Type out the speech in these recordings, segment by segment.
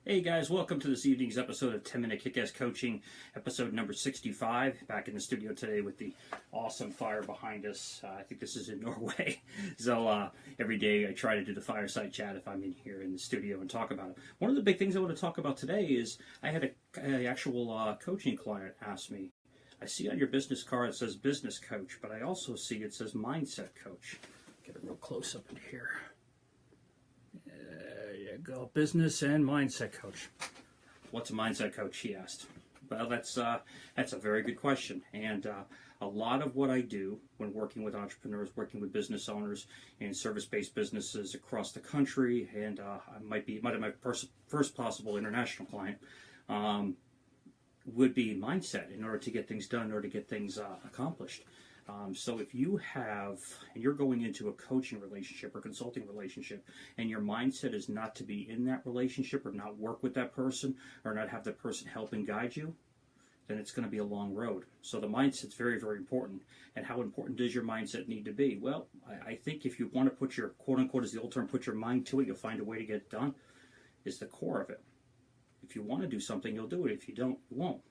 Hey guys, welcome to this evening's episode of 10-Minute Kick-Ass Coaching, episode number 65. Back in the studio today with the awesome fire behind us. I think this is in Norway. So every day I try to do the fireside chat if I'm in here in the studio and talk about it. One of the big things I want to talk about today is I had an actual coaching client ask me, I see on your business card it says business coach, but I also see it says mindset coach. Get a real close up in here. Go business and mindset coach. What's a mindset coach? He asked. Well, that's a very good question, and a lot of what I do when working with entrepreneurs, working with business owners and service-based businesses across the country, and I might have my first possible international client, would be mindset in order to get things done, in order to get things accomplished. So if you have, and you're going into a coaching relationship or consulting relationship, and your mindset is not to be in that relationship or not work with that person or not have that person help and guide you, then it's going to be a long road. So the mindset's very, very important. And how important does your mindset need to be? Well, I think if you want to put your, quote unquote, as the old term, put your mind to it, you'll find a way to get it done, is the core of it. If you want to do something, you'll do it. If you don't, you won't.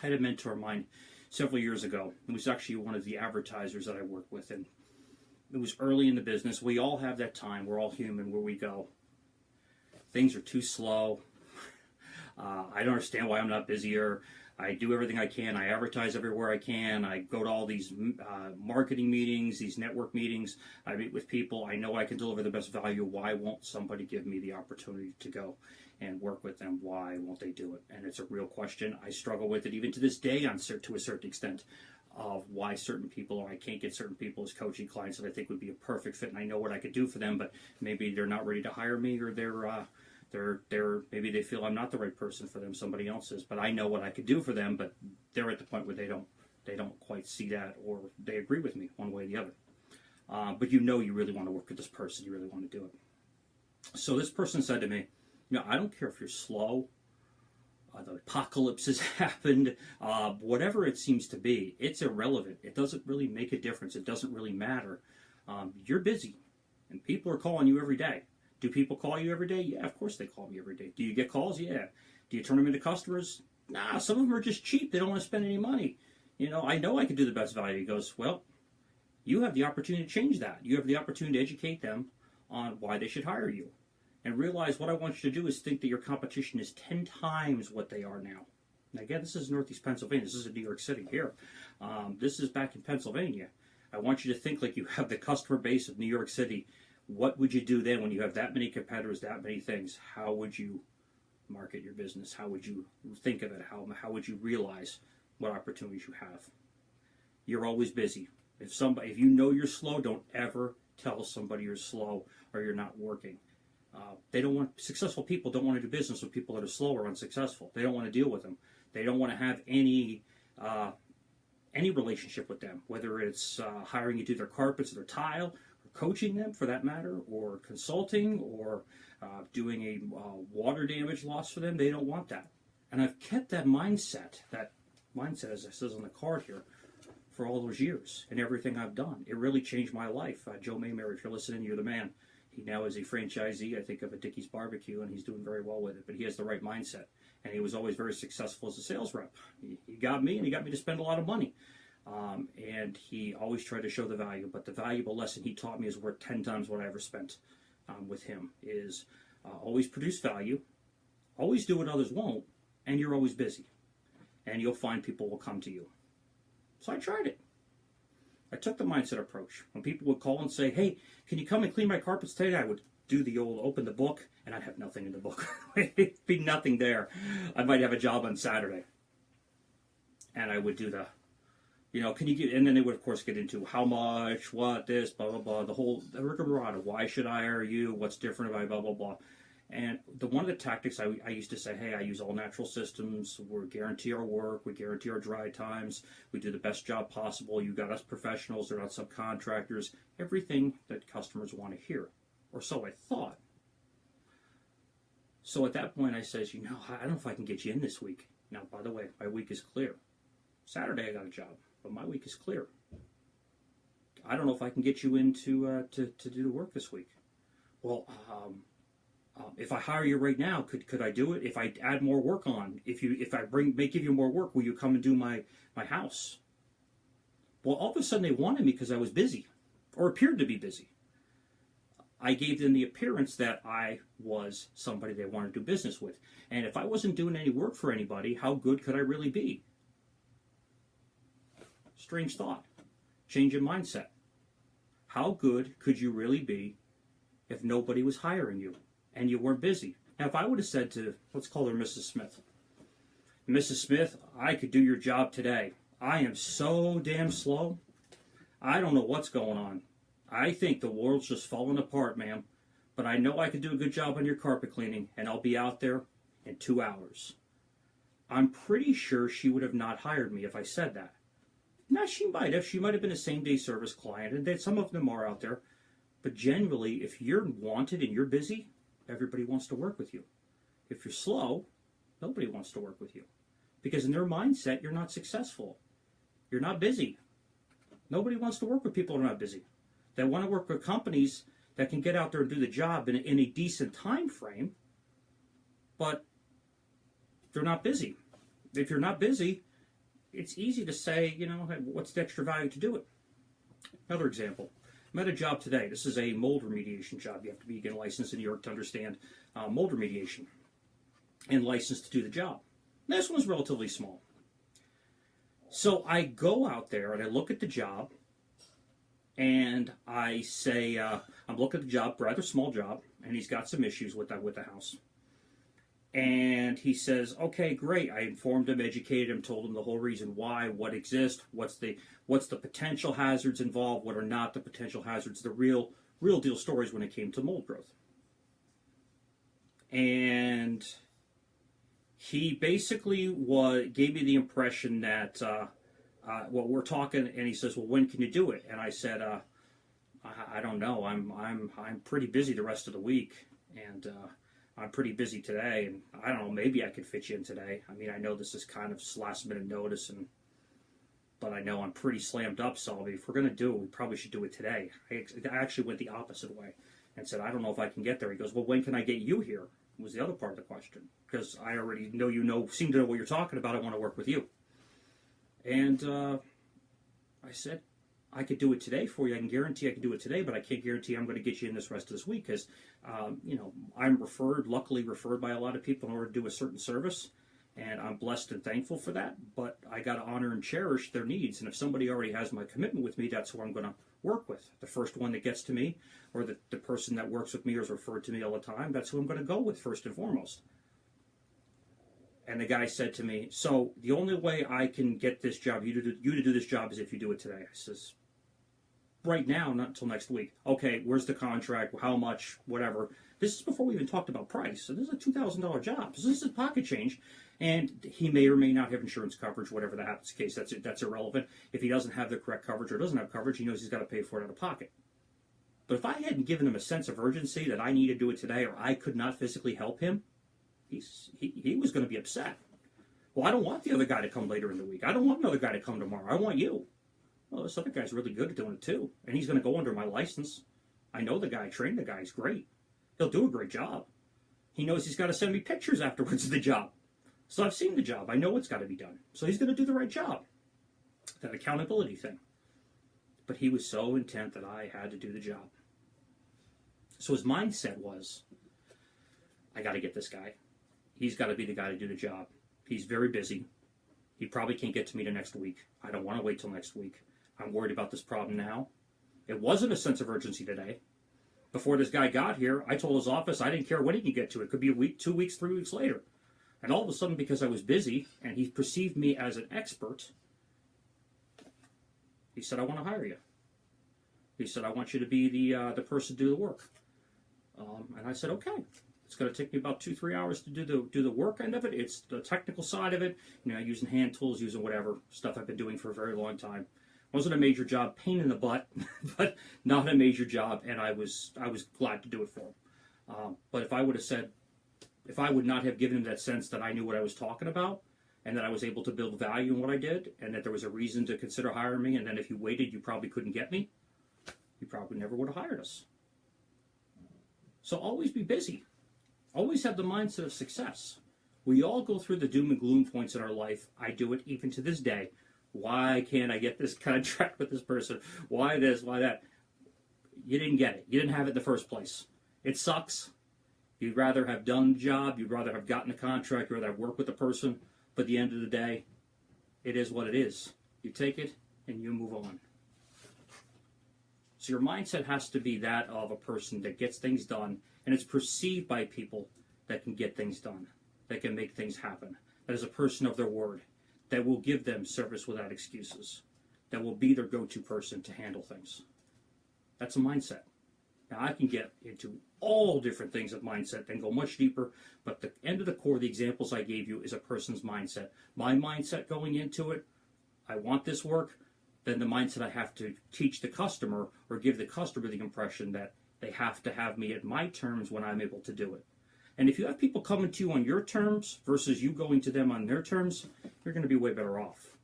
I had a mentor of mine several years ago. It was actually one of the advertisers that I worked with, and it was early in the business. We all have that time. We're all human where we go, things are too slow. I don't understand why I'm not busier. I do everything I can. I advertise everywhere I can. I go to all these marketing meetings, these network meetings. I meet with people. I know I can deliver the best value. Why won't somebody give me the opportunity to go and work with them? Why won't they do it? And it's a real question. I struggle with it even to this day to a certain extent of why certain people, or I can't get certain people as coaching clients that I think would be a perfect fit, and I know what I could do for them, but maybe they're not ready to hire me, or maybe they feel I'm not the right person for them, somebody else is, but I know what I could do for them, but they're at the point where they don't quite see that, or they agree with me one way or the other. But you really want to work with this person, you really want to do it. So this person said to me, I don't care if you're slow, the apocalypse has happened, whatever it seems to be, it's irrelevant. It doesn't really make a difference. It doesn't really matter. You're busy, and people are calling you every day. Do people call you every day? Yeah, of course they call me every day. Do you get calls? Yeah. Do you turn them into customers? Nah, some of them are just cheap. They don't want to spend any money. I know I could do the best value. He goes, well, you have the opportunity to change that. You have the opportunity to educate them on why they should hire you. And realize what I want you to do is think that your competition is 10 times what they are now. Now, again, this is Northeast Pennsylvania. This isn't New York City here. This is back in Pennsylvania. I want you to think like you have the customer base of New York City. What would you do then when you have that many competitors, that many things? How would you market your business? How would you think of it? How would you realize what opportunities you have? You're always busy. If you know you're slow, don't ever tell somebody you're slow or you're not working. Successful people don't want to do business with people that are slow or unsuccessful. They don't want to deal with them. They don't want to have any relationship with them, whether it's hiring you to do their carpets or their tile, or coaching them for that matter, or consulting, or doing a water damage loss for them. They don't want that. And I've kept that mindset, as it says on the card here, for all those years and everything I've done. It really changed my life. Joe Maymer, if you're listening, you're the man. He now is a franchisee, I think, of a Dickey's Barbecue, and he's doing very well with it. But he has the right mindset, and he was always very successful as a sales rep. He got me, and he got me to spend a lot of money. And he always tried to show the value. But the valuable lesson he taught me is worth 10 times what I ever spent with him, is always produce value, always do what others won't, and you're always busy. And you'll find people will come to you. So I tried it. I took the mindset approach. When people would call and say, hey, can you come and clean my carpets today? I would do the old open the book, and I'd have nothing in the book. It'd be nothing there. I might have a job on Saturday. And I would do can you get, and then they would, of course, get into how much, what, this, blah, blah, blah, the rigmarole of why should I hire you, what's different about blah, blah, blah. And one of the tactics I used to say, hey, I use all natural systems. We guarantee our work. We guarantee our dry times. We do the best job possible. You got us professionals. They're not subcontractors. Everything that customers want to hear. Or so I thought. So at that point I says, I don't know if I can get you in this week. Now, by the way, my week is clear. Saturday I got a job, but my week is clear. I don't know if I can get you in to do the work this week. Well, If I hire you right now, could I do it? If I add more work on, if I give you more work, will you come and do my house? Well, all of a sudden they wanted me because I was busy, or appeared to be busy. I gave them the appearance that I was somebody they wanted to do business with. And if I wasn't doing any work for anybody, how good could I really be? Strange thought. Change in mindset. How good could you really be if nobody was hiring you and you weren't busy? Now, if I would have said to, let's call her Mrs. Smith, Mrs. Smith, I could do your job today. I am so damn slow. I don't know what's going on. I think the world's just falling apart, ma'am. But I know I could do a good job on your carpet cleaning, and I'll be out there in 2 hours. I'm pretty sure she would have not hired me if I said that. Now, she might have. She might have been a same-day service client, and some of them are out there. But generally, if you're wanted and you're busy, everybody wants to work with you. If you're slow, nobody wants to work with you. Because in their mindset, you're not successful. You're not busy. Nobody wants to work with people who are not busy. They want to work with companies that can get out there and do the job in a decent time frame, but they're not busy. If you're not busy, it's easy to say, you know, hey, what's the extra value to do it? Another example. I'm at a job today. This is a mold remediation job. You have to be again licensed in New York to understand mold remediation and licensed to do the job. This one's relatively small. So I go out there and I look at the job and I say, I'm looking at the job, rather small job, and he's got some issues with the house. And he says, okay, great. I informed him, educated him, told him the whole reason why, what exists, what's the potential hazards involved, what are not the potential hazards, the real deal stories when it came to mold growth. And he basically gave me the impression that, well, we're talking, and he says, well, when can you do it? And I said, I don't know. I'm pretty busy the rest of the week, and I'm pretty busy today, and I don't know, maybe I could fit you in today. I mean, I know this is kind of last minute notice, but I know I'm pretty slammed up, so if we're going to do it, we probably should do it today. I actually went the opposite way and said, I don't know if I can get there. He goes, well, when can I get you here? Was the other part of the question, because I already know seem to know what you're talking about. I want to work with you. And I said, I could do it today for you. I can guarantee I can do it today, but I can't guarantee I'm going to get you in this rest of this week because, I'm luckily referred by a lot of people in order to do a certain service, and I'm blessed and thankful for that, but I got to honor and cherish their needs, and if somebody already has my commitment with me, that's who I'm going to work with. The first one that gets to me, or the person that works with me or is referred to me all the time, that's who I'm going to go with first and foremost. And the guy said to me, so the only way I can get this job, you to do this job, is if you do it today. I says, right now, not until next week. Okay, where's the contract? How much? Whatever. This is before we even talked about price. So this is a $2,000 job. So this is pocket change. And he may or may not have insurance coverage, whatever the happens case. That's irrelevant. If he doesn't have the correct coverage or doesn't have coverage, he knows he's got to pay for it out of pocket. But if I hadn't given him a sense of urgency that I need to do it today or I could not physically help him, he was going to be upset. Well, I don't want the other guy to come later in the week. I don't want another guy to come tomorrow. I want you. Well, this other guy's really good at doing it too. And he's going to go under my license. I know the guy, trained the guy. He's great. He'll do a great job. He knows he's got to send me pictures afterwards of the job. So I've seen the job. I know what's got to be done. So he's going to do the right job. That accountability thing. But he was so intent that I had to do the job. So his mindset was, I got to get this guy. He's got to be the guy to do the job. He's very busy. He probably can't get to me the next week. I don't want to wait till next week. I'm worried about this problem now. It wasn't a sense of urgency today. Before this guy got here, I told his office I didn't care when he could get to it. It could be a week, 2 weeks, 3 weeks later. And all of a sudden, because I was busy and he perceived me as an expert, he said, I want to hire you. He said, I want you to be the person to do the work. And I said, okay. It's going to take me about 2-3 hours to do the work end of it. It's the technical side of it, using hand tools, using whatever stuff I've been doing for a very long time. Wasn't a major job, pain in the butt, but not a major job, and I was glad to do it for him. But if I would not have given him that sense that I knew what I was talking about, and that I was able to build value in what I did, and that there was a reason to consider hiring me, and then if you waited, you probably couldn't get me, you probably never would have hired us. So always be busy. Always have the mindset of success. We all go through the doom and gloom points in our life. I do it even to this day. Why can't I get this contract with this person? Why this? Why that? You didn't get it. You didn't have it in the first place. It sucks. You'd rather have done the job. You'd rather have gotten the contract. You'd rather have worked with the person. But at the end of the day, it is what it is. You take it and you move on. So your mindset has to be that of a person that gets things done, and it's perceived by people that can get things done, that can make things happen, that is a person of their word, that will give them service without excuses, that will be their go-to person to handle things. That's a mindset. Now, I can get into all different things of mindset and go much deeper, but the end of the core, the examples I gave you, is a person's mindset. My mindset going into it, I want this work, then the mindset I have to teach the customer or give the customer the impression that they have to have me at my terms when I'm able to do it. And if you have people coming to you on your terms versus you going to them on their terms, you're going to be way better off.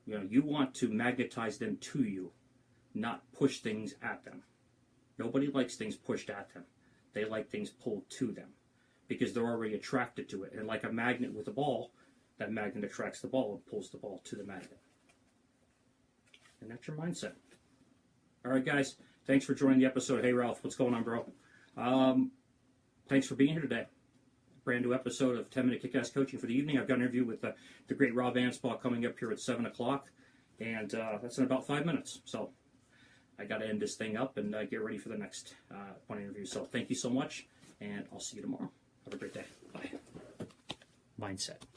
You want to magnetize them to you, not push things at them. Nobody likes things pushed at them. They like things pulled to them because they're already attracted to it. And like a magnet with a ball, that magnet attracts the ball and pulls the ball to the magnet. And that's your mindset. All right, guys. Thanks for joining the episode. Hey, Ralph, what's going on, bro? Thanks for being here today. Brand new episode of 10-Minute Kick-Ass Coaching for the evening. I've got an interview with the great Rob Anspaugh coming up here at 7 o'clock. And that's in about 5 minutes. So I got to end this thing up and get ready for the next one interview. So thank you so much, and I'll see you tomorrow. Have a great day. Bye. Mindset.